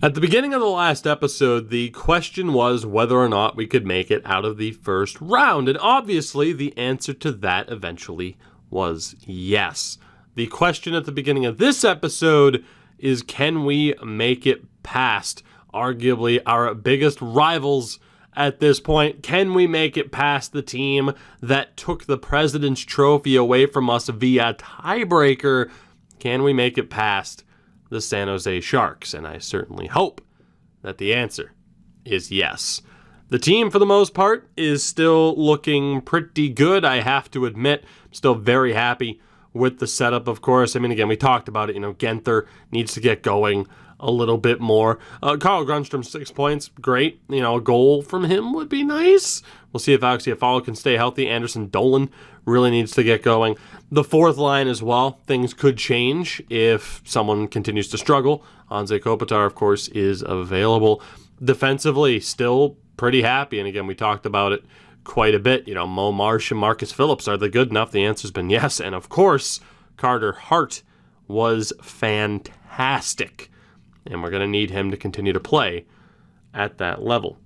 At the beginning of the last episode, the question was whether or not we could make it out of the first round, and obviously the answer to that eventually was yes. The question at the beginning of this episode is, can we make it past arguably our biggest rivals at this point? Can we make it past the team that took the President's Trophy away from us via tiebreaker? Can we make it past the San Jose Sharks? And I certainly hope that the answer is yes. The team, for the most part, is still looking pretty good, I have to admit. I'm still very happy with the setup, of course. I mean, again, we talked about it. Genther needs to get going a little bit more. Carl Grundstrom, 6 points, great. A goal from him would be nice. We'll see if Alexei Afalo can stay healthy. Anderson Dolan really needs to get going. The fourth line as well, things could change if someone continues to struggle. Anze Kopitar, of course, is available. Defensively, still pretty happy. And again, we talked about it quite a bit. Mo Marsh and Marcus Phillips, are they good enough? The answer's been yes. And of course, Carter Hart was fantastic. And we're going to need him to continue to play at that level.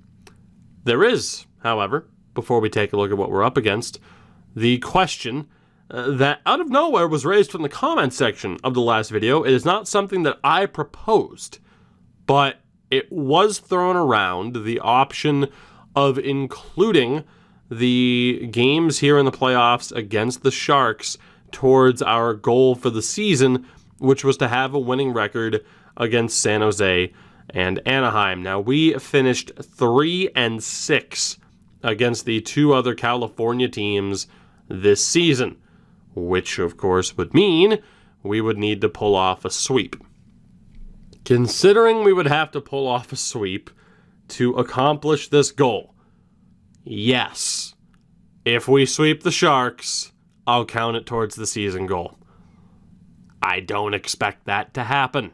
There is, however, before we take a look at what we're up against, the question that out of nowhere was raised from the comment section of the last video. It is not something that I proposed, but it was thrown around, the option of including the games here in the playoffs against the Sharks towards our goal for the season, which was to have a winning record against San Jose and Anaheim. Now, we finished 3-6 against the two other California teams this season, which, of course, would mean we would need to pull off a sweep. Considering we would have to pull off a sweep to accomplish this goal, yes, if we sweep the Sharks, I'll count it towards the season goal. I don't expect that to happen,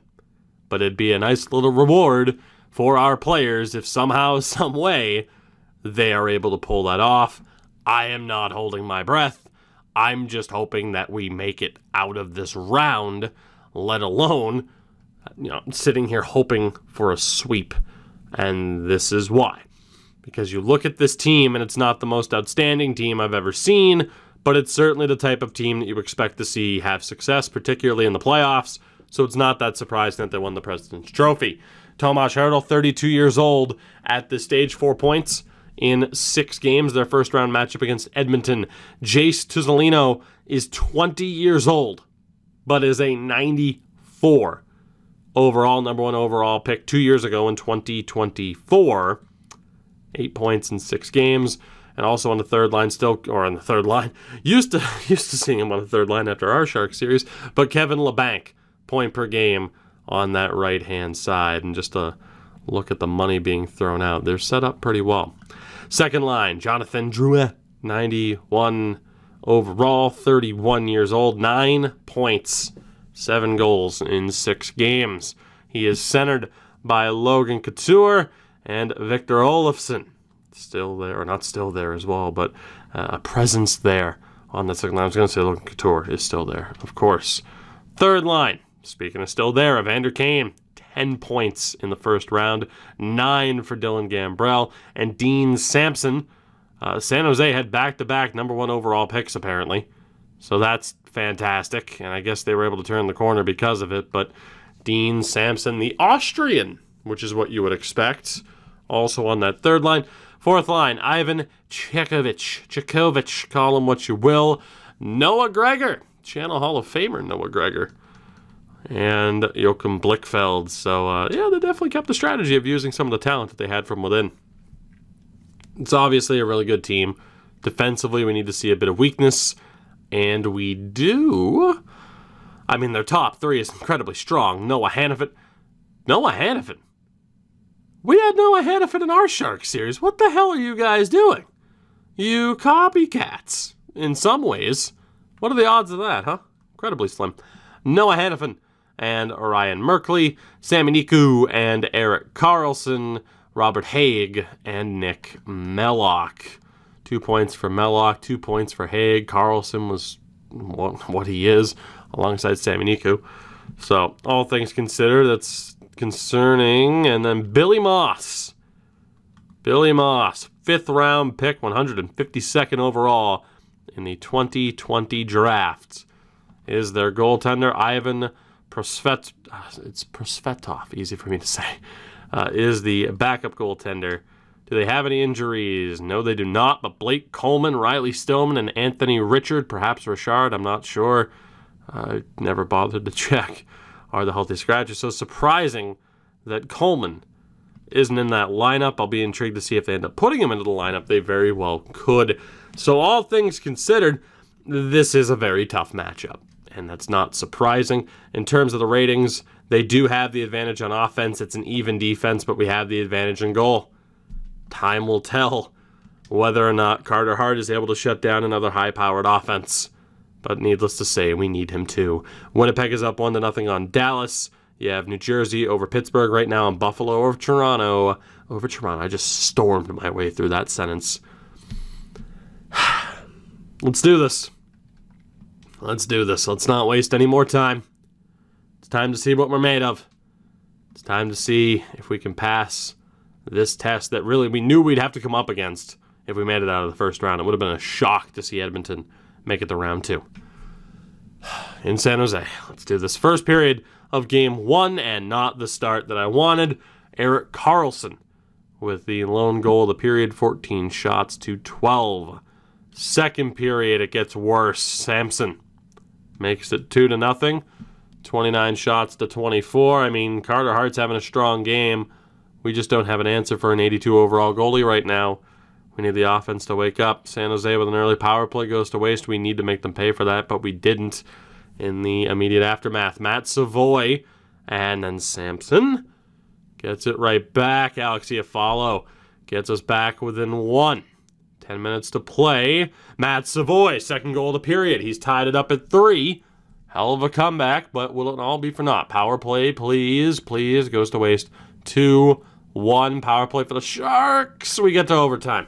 but it'd be a nice little reward for our players if somehow, some way, they are able to pull that off. I am not holding my breath. I'm just hoping that we make it out of this round, let alone, sitting here hoping for a sweep. And this is why. Because you look at this team, and it's not the most outstanding team I've ever seen, but it's certainly the type of team that you expect to see have success, particularly in the playoffs. So it's not that surprising that they won the President's Trophy. Tomas Hertl, 32 years old at this stage, 4 points in 6 games, their first round matchup against Edmonton. Jace Tuzolino is 20 years old, but is a 94 overall, number 1 overall pick 2 years ago in 2024. 8 points in 6 games. And also on the third line used to seeing him on the third line after our Shark series, but Kevin Labanc, point per game on that right-hand side. And just a look at the money being thrown out, they're set up pretty well. Second line, Jonathan Drouin, 91 overall, 31 years old, 9 points, 7 goals in 6 games. He is centered by Logan Couture and Victor Olofsson. Still there, or not still there as well, but a presence there on the second line. I was going to say Logan Couture is still there, of course. Third line, speaking of still there, Evander Kane, 10 points in the first round, 9 for Dylan Gambrell, and Dean Sampson. San Jose had back-to-back number 1 overall picks, apparently. So that's fantastic, and I guess they were able to turn the corner because of it. But Dean Sampson, the Austrian, which is what you would expect, also on that third line. Fourth line, Ivan Chekovich, call him what you will. Noah Gregor, Channel Hall of Famer Noah Gregor, and Joachim Blichfeld. So, they definitely kept the strategy of using some of the talent that they had from within. It's obviously a really good team. Defensively, we need to see a bit of weakness, and we do. I mean, their top 3 is incredibly strong. Noah Hannafin. We had Noah Hannafin in our Shark series. What the hell are you guys doing? You copycats. In some ways. What are the odds of that, huh? Incredibly slim. Noah Hannafin and Ryan Merkley, Sami Niku and Erik Karlsson, Robert Haig and Nick Mellock. 2 points for Mellock, 2 points for Haig. Karlsson was what he is alongside Sami Niku. So, all things considered, that's concerning. And then Billy Moss. Billy Moss, 5th round pick, 152nd overall in the 2020 draft, is their goaltender. Ivan Prosvetov, easy for me to say, is the backup goaltender. Do they have any injuries? No, they do not, but Blake Coleman, Riley Stillman, and Anthony Richard, perhaps Richard, I'm not sure. I never bothered to check, are the healthy scratches. So surprising that Coleman isn't in that lineup. I'll be intrigued to see if they end up putting him into the lineup. They very well could. So all things considered, this is a very tough matchup, and that's not surprising. In terms of the ratings, they do have the advantage on offense. It's an even defense, but we have the advantage in goal. Time will tell whether or not Carter Hart is able to shut down another high-powered offense. But needless to say, we need him too. Winnipeg is up 1-0 on Dallas. You have New Jersey over Pittsburgh right now, and Buffalo over Toronto. Over Toronto. I just stormed my way through that sentence. Let's do this. Let's do this. Let's not waste any more time. It's time to see what we're made of. It's time to see if we can pass this test that really we knew we'd have to come up against if we made it out of the first round. It would have been a shock to see Edmonton make it to round 2. In San Jose. Let's do this. First period of game 1, and not the start that I wanted. Erik Karlsson with the lone goal of the period, 14 shots to 12. Second period, it gets worse. Samson makes it 2-0. 29 shots to 24. I mean, Carter Hart's having a strong game. We just don't have an answer for an 82 overall goalie right now. We need the offense to wake up. San Jose with an early power play goes to waste. We need to make them pay for that, but we didn't in the immediate aftermath. Matt Savoy and then Samson gets it right back. Alex Iafallo gets us back within 1. 10 minutes to play. Matt Savoy, second goal of the period. He's tied it up at 3. Hell of a comeback, but will it all be for naught? Power play, please, please, goes to waste. 2-1 power play for the Sharks. We get to overtime.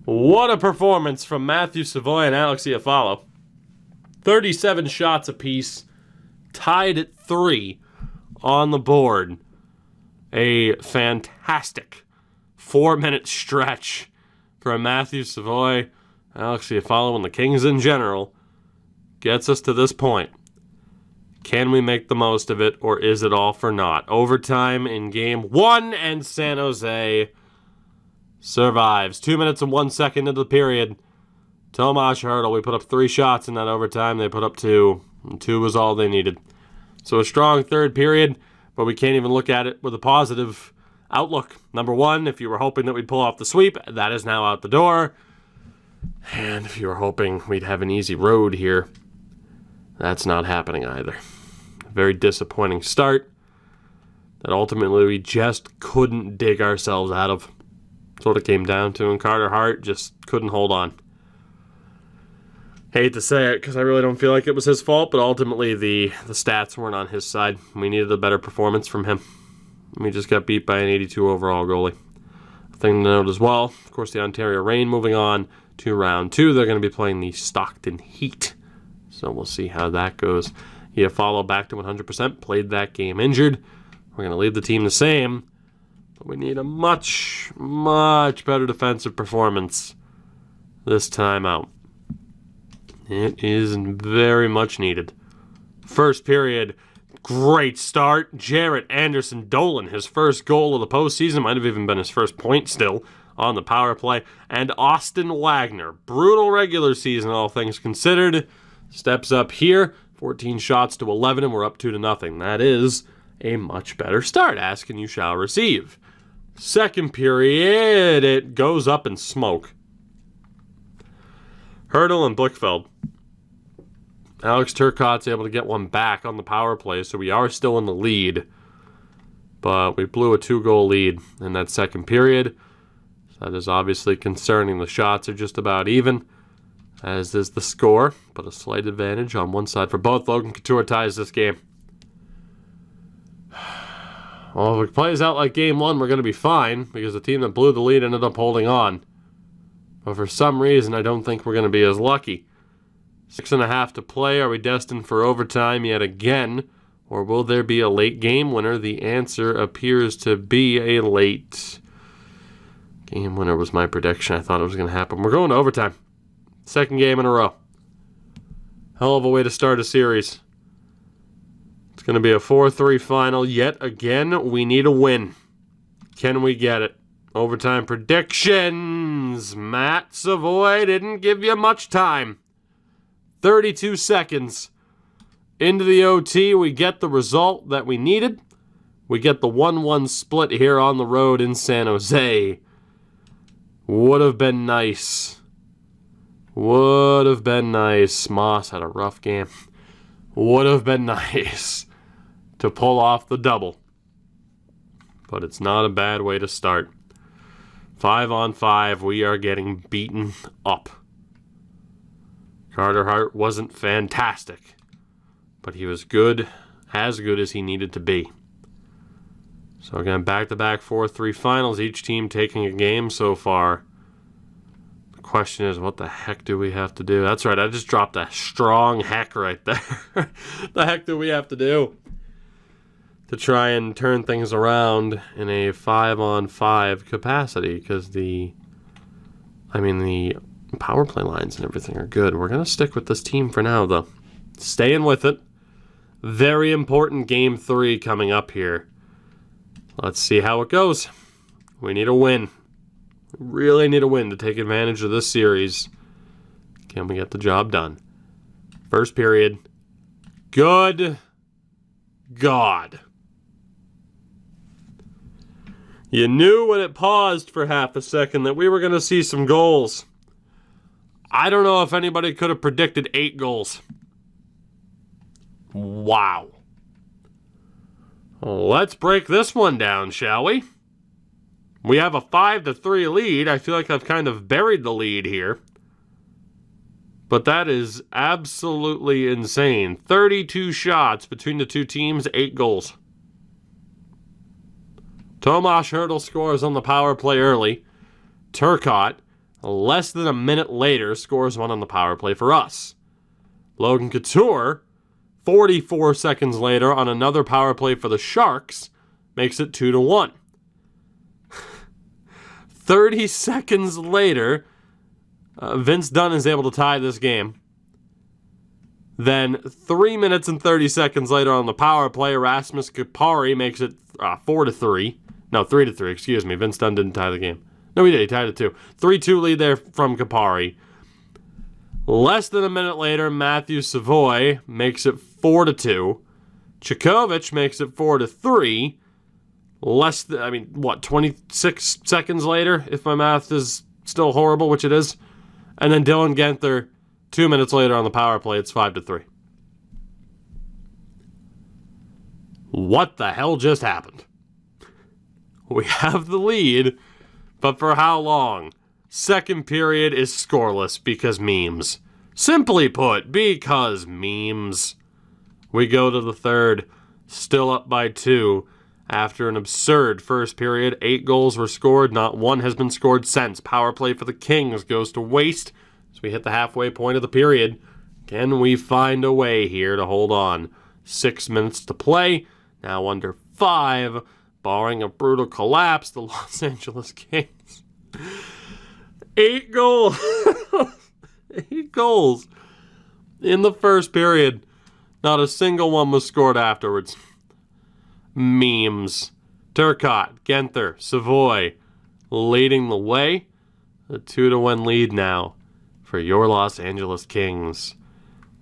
What a performance from Matthew Savoy and Alex Iafallo. 37 shots apiece, tied at 3 on the board. A fantastic 4-minute stretch for Matthew Savoy, Alex Iafallo, and the Kings in general gets us to this point. Can we make the most of it, or is it all for naught? Overtime in game 1, and San Jose survives. 2 minutes and 1 second into the period. Tomas Hertl, we put up 3 shots in that overtime. They put up 2, and 2 was all they needed. So a strong third period, but we can't even look at it with a positive outlook. Number 1, if you were hoping that we'd pull off the sweep, that is now out the door. And if you were hoping we'd have an easy road here, that's not happening either. A very disappointing start that ultimately we just couldn't dig ourselves out of. That's what it came down to, and Carter Hart just couldn't hold on. Hate to say it because I really don't feel like it was his fault, but ultimately the stats weren't on his side. We needed a better performance from him. We just got beat by an 82 overall goalie. A thing to note as well, of course, the Ontario Reign moving on to round 2. They're going to be playing the Stockton Heat. So we'll see how that goes. Iafallo back to 100%, played that game injured. We're going to leave the team the same, but we need a much, much better defensive performance this time out. It is very much needed. First period, great start. Jarrett Anderson Dolan, his first goal of the postseason, might have even been his first point still on the power play. And Austin Wagner, brutal regular season, all things considered, steps up here, 14 shots to 11, and we're up 2-0. That is a much better start. Ask and you shall receive. Second period, it goes up in smoke. Hertl and Blichfeld. Alex Turcotte's able to get one back on the power play, so we are still in the lead. But we blew a 2-goal lead in that second period. So that is obviously concerning. The shots are just about even, as is the score, but a slight advantage on one side for both. Logan Couture ties this game. Well, if it plays out like game 1, we're going to be fine, because the team that blew the lead ended up holding on. But for some reason, I don't think we're going to be as lucky. 6.5 to play. Are we destined for overtime yet again? Or will there be a late game winner? The answer appears to be a late game winner was my prediction. I thought it was going to happen. We're going to overtime. Second game in a row. Hell of a way to start a series. It's going to be a 4-3 final. Yet again, we need a win. Can we get it? Overtime predictions. Matt Savoy didn't give you much time. 32 seconds. Into the OT, we get the result that we needed. We get the 1-1 split here on the road in San Jose. Would have been nice. Would have been nice. Moss had a rough game. Would have been nice to pull off the double. But it's not a bad way to start. 5-on-5, we are getting beaten up. Carter Hart wasn't fantastic, but he was good, as good as he needed to be. So again, back-to-back 4-3 finals, each team taking a game so far. The question is, what the heck do we have to do? That's right, I just dropped a strong heck right there. The heck do we have to do to try and turn things around in a 5-on-5 capacity? Because the power play lines and everything are good. We're going to stick with this team for now, though. Staying with it. Very important Game 3 coming up here. Let's see how it goes. We need a win. We really need a win to take advantage of this series. Can we get the job done? First period. Good God. You knew when it paused for half a second that we were going to see some goals. I don't know if anybody could have predicted 8 goals. Wow. Let's break this one down, shall we? We have a 5-3 lead. I feel like I've kind of buried the lead here. But that is absolutely insane. 32 shots between the two teams, 8 goals. Tomas Hertl scores on the power play early. Turcotte, less than a minute later, scores one on the power play for us. Logan Couture, 44 seconds later on another power play for the Sharks, makes it 2-1. 30 seconds later, Vince Dunn is able to tie this game. Then 3 minutes and 30 seconds later on the power play, Rasmus Kupari makes it 4-3. No, 3-3, excuse me. Vince Dunn didn't tie the game. No, he did. He tied it 2. 3-2 lead there from Kupari. Less than a minute later, Matthew Savoy makes it 4-2. Chikovic makes it 4-3. 26 seconds later, if my math is still horrible, which it is. And then Dylan Genther, 2 minutes later on the power play, it's 5-3. What the hell just happened? We have the lead, but for how long? Second period is scoreless because memes. Simply put, because memes. We go to the third, still up by 2. After an absurd first period, 8 goals were scored. Not one has been scored since. Power play for the Kings goes to waste as we hit the halfway point of the period. Can we find a way here to hold on? 6 minutes to play. Now under 5. Barring a brutal collapse, the Los Angeles Kings. 8 goals. 8 goals in the first period. Not a single one was scored afterwards. Memes. Turcotte, Genther, Savoy leading the way. A 2-1 lead now for your Los Angeles Kings.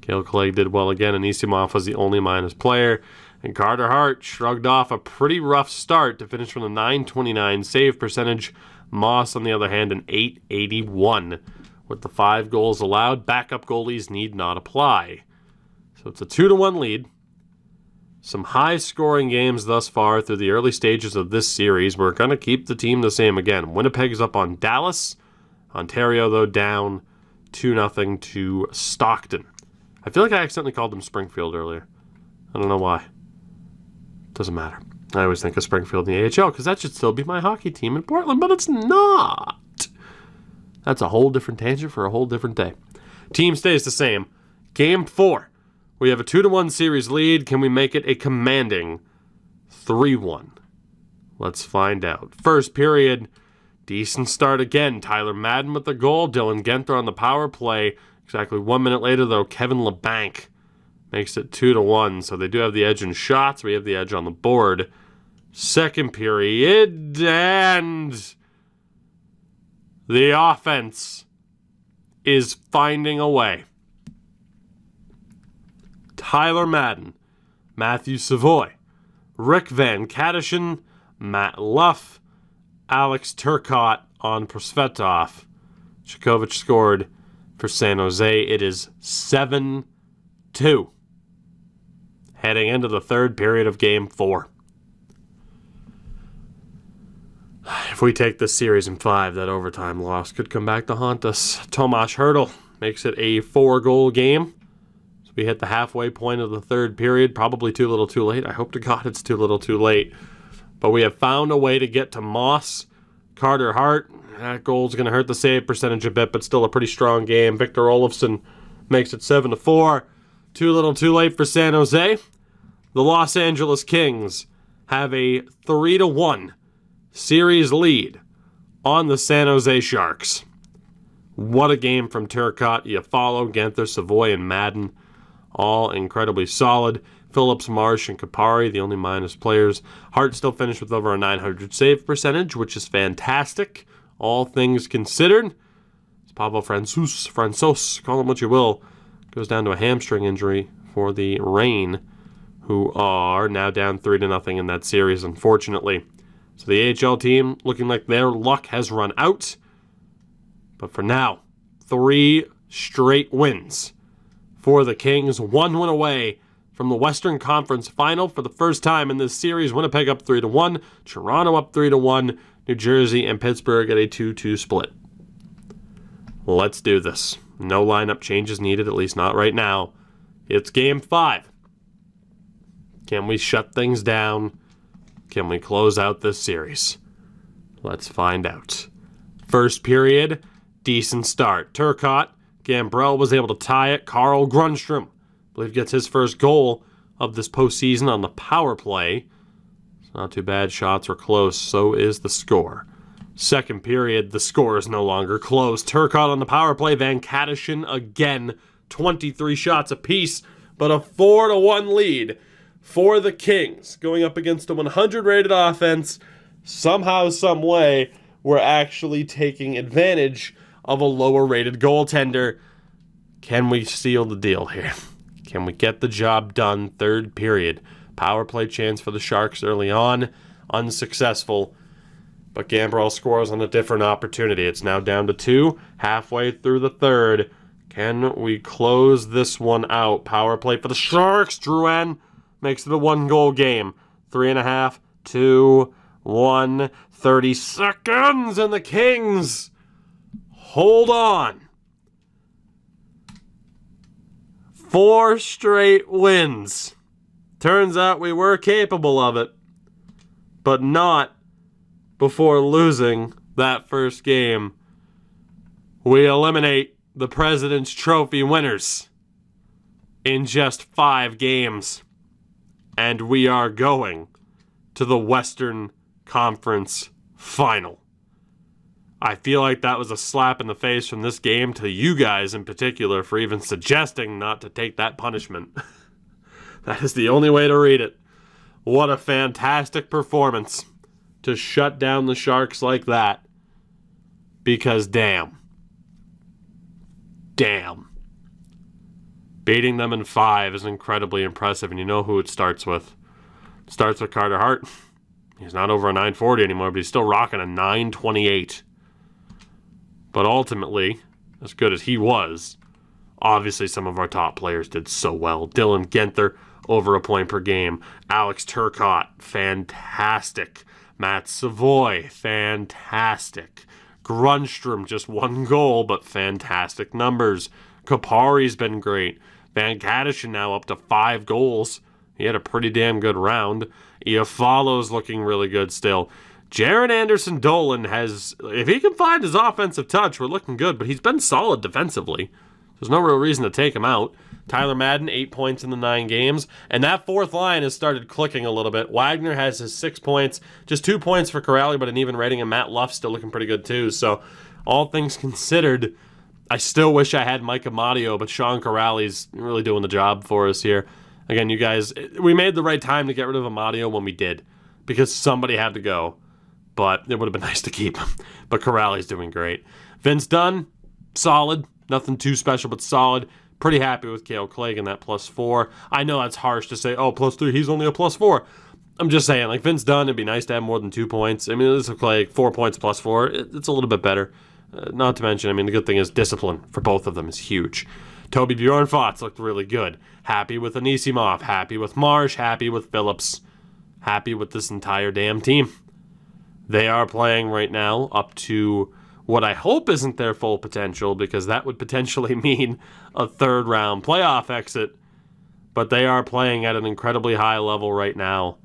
Cale Clegg did well again, and Anisimov was the only minus player. And Carter Hart shrugged off a pretty rough start to finish from the .929 save percentage. Moss, on the other hand, an .881. With the 5 goals allowed, backup goalies need not apply. So it's a 2-1 lead. Some high-scoring games thus far through the early stages of this series. We're going to keep the team the same again. Winnipeg's up on Dallas. Ontario, though, down 2-0 to Stockton. I feel like I accidentally called them Springfield earlier. I don't know why. Doesn't matter. I always think of Springfield in the AHL because that should still be my hockey team in Portland, but it's not. That's a whole different tangent for a whole different day. Team stays the same. Game 4. We have a 2-1 series lead. Can we make it a commanding 3-1? Let's find out. First period, decent start again. Tyler Madden with the goal. Dylan Genther on the power play. Exactly 1 minute later, though, Kevin LeBanc makes it 2-1. So they do have the edge in shots. We have the edge on the board. Second period, and the offense is finding a way. Tyler Madden, Matthew Savoy, Rick Van Kadishin, Matt Luff, Alex Turcotte on Prosvetov. Chikovic scored for San Jose. It is 7-2. Heading into the third period of Game 4. If we take this series in 5, that overtime loss could come back to haunt us. Tomas Hertl makes it a 4-goal game. So we hit the halfway point of the third period. Probably too little too late. I hope to God it's too little too late. But we have found a way to get to Moss. Carter Hart, that goal's going to hurt the save percentage a bit, but still a pretty strong game. Victor Olofsson makes it 7-4. Too little too late for San Jose. The Los Angeles Kings have a 3-1 series lead on the San Jose Sharks. What a game from Turcotte, Iafallo, Genther, Savoy, and Madden. All incredibly solid. Phillips, Marsh, and Kapari, the only minus players. Hart still finished with over a 900 save percentage, which is fantastic. All things considered. Pablo Francouz, call him what you will, goes down to a hamstring injury for the Reign, who are now down 3-0 in that series, unfortunately. So the AHL team looking like their luck has run out. But for now, 3 straight wins for the Kings. 1 win away from the Western Conference Final for the first time in this series. Winnipeg up 3-1, Toronto up 3-1, New Jersey and Pittsburgh at a 2-2 split. Let's do this. No lineup changes needed, at least not right now. It's Game 5. Can we shut things down? Can we close out this series? Let's find out. First period, decent start. Turcotte, Gambrell was able to tie it. Carl Grundstrom, I believe, gets his first goal of this postseason on the power play. It's not too bad. Shots were close. So is the score. Second period, the score is no longer close. Turcotte on the power play. Van Kadishin again. 23 shots apiece, but a 4-1 lead for the Kings, going up against a 100-rated offense. Somehow, some way, we're actually taking advantage of a lower-rated goaltender. Can we seal the deal here? Can we get the job done? Third period. Power play chance for the Sharks early on. Unsuccessful. But Gambrell scores on a different opportunity. It's now down to 2. Halfway through the third. Can we close this one out? Power play for the Sharks. Drouin makes it a 1-goal game. 3.5, 2, 1, 30 seconds, and the Kings hold on. 4 straight wins. Turns out we were capable of it, but not before losing that first game. We eliminate the President's Trophy winners in just 5 games. And we are going to the Western Conference Final. I feel like that was a slap in the face from this game to you guys in particular for even suggesting not to take that punishment. That is the only way to read it. What a fantastic performance to shut down the Sharks like that. Because damn. Beating them in 5 is incredibly impressive, and you know who it starts with. It starts with Carter Hart. He's not over a 940 anymore, but he's still rocking a 928. But ultimately, as good as he was, obviously some of our top players did so well. Dylan Genther, over a point per game. Alex Turcotte, fantastic. Matt Savoy, fantastic. Grundstrom, just 1 goal, but fantastic numbers. Kapari's been great. Van Kadishin now up to 5 goals. He had a pretty damn good round. Iafallo's looking really good still. Jaron Anderson-Dolan has, if he can find his offensive touch, we're looking good, but he's been solid defensively. There's no real reason to take him out. Tyler Madden, 8 points in the 9 games. And that fourth line has started clicking a little bit. Wagner has his 6 points. Just 2 points for Corrali, but an even rating. And Matt Luff's still looking pretty good too. So all things considered, I still wish I had Mike Amadio, but Sean Corrali's really doing the job for us here. Again, you guys, we made the right time to get rid of Amadio when we did, because somebody had to go. But it would have been nice to keep him. But Corrali's doing great. Vince Dunn, solid. Nothing too special, but solid. Pretty happy with Cale Clegg in that +4. I know that's harsh to say, oh, +3, he's only a +4. I'm just saying, like, Vince Dunn, it'd be nice to have more than 2 points. I mean, this is Clegg, 4 points +4. It's a little bit better. Not to mention, I mean, the good thing is discipline for both of them is huge. Toby Bjornfot looked really good. Happy with Anisimov. Happy with Marsh. Happy with Phillips. Happy with this entire damn team. They are playing right now up to what I hope isn't their full potential, because that would potentially mean a third-round playoff exit. But they are playing at an incredibly high level right now,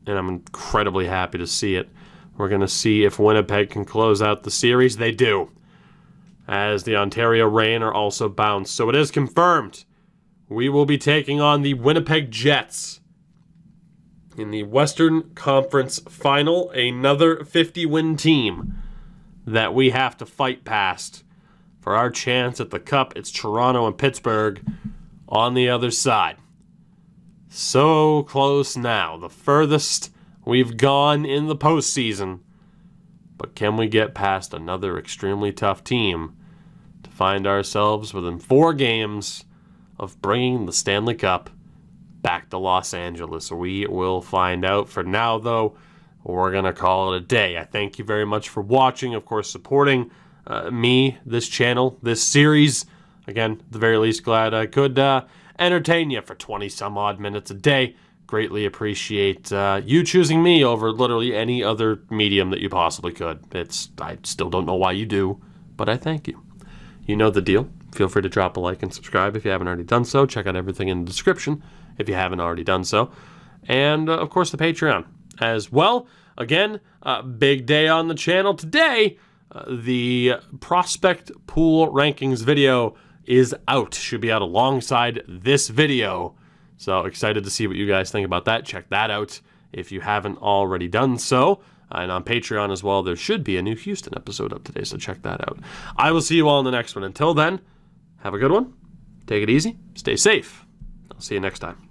and I'm incredibly happy to see it. We're going to see if Winnipeg can close out the series. They do, as the Ontario Reign are also bounced. So it is confirmed. We will be taking on the Winnipeg Jets in the Western Conference Final, another 50-win team that we have to fight past for our chance at the Cup. It's Toronto and Pittsburgh on the other side. So close now. The furthest we've gone in the postseason. But can we get past another extremely tough team to find ourselves within 4 games of bringing the Stanley Cup back to Los Angeles? We will find out. For now, though, we're going to call it a day. I thank you very much for watching, of course, supporting me, this channel, this series. Again, at the very least, glad I could entertain you for 20-some-odd minutes a day. Greatly appreciate you choosing me over literally any other medium that you possibly could. I still don't know why you do, but I thank you. You know the deal. Feel free to drop a like and subscribe if you haven't already done so. Check out everything in the description if you haven't already done so. And, of course, the Patreon as well. Again, big day on the channel today. The prospect pool rankings video is out. Should be out alongside this video. So excited to see what you guys think about that. Check that out if you haven't already done so. And on Patreon as well, there should be a new Houston episode up today, so check that out. I will see you all in the next one. Until then, have a good one. Take it easy. Stay safe. I'll see you next time.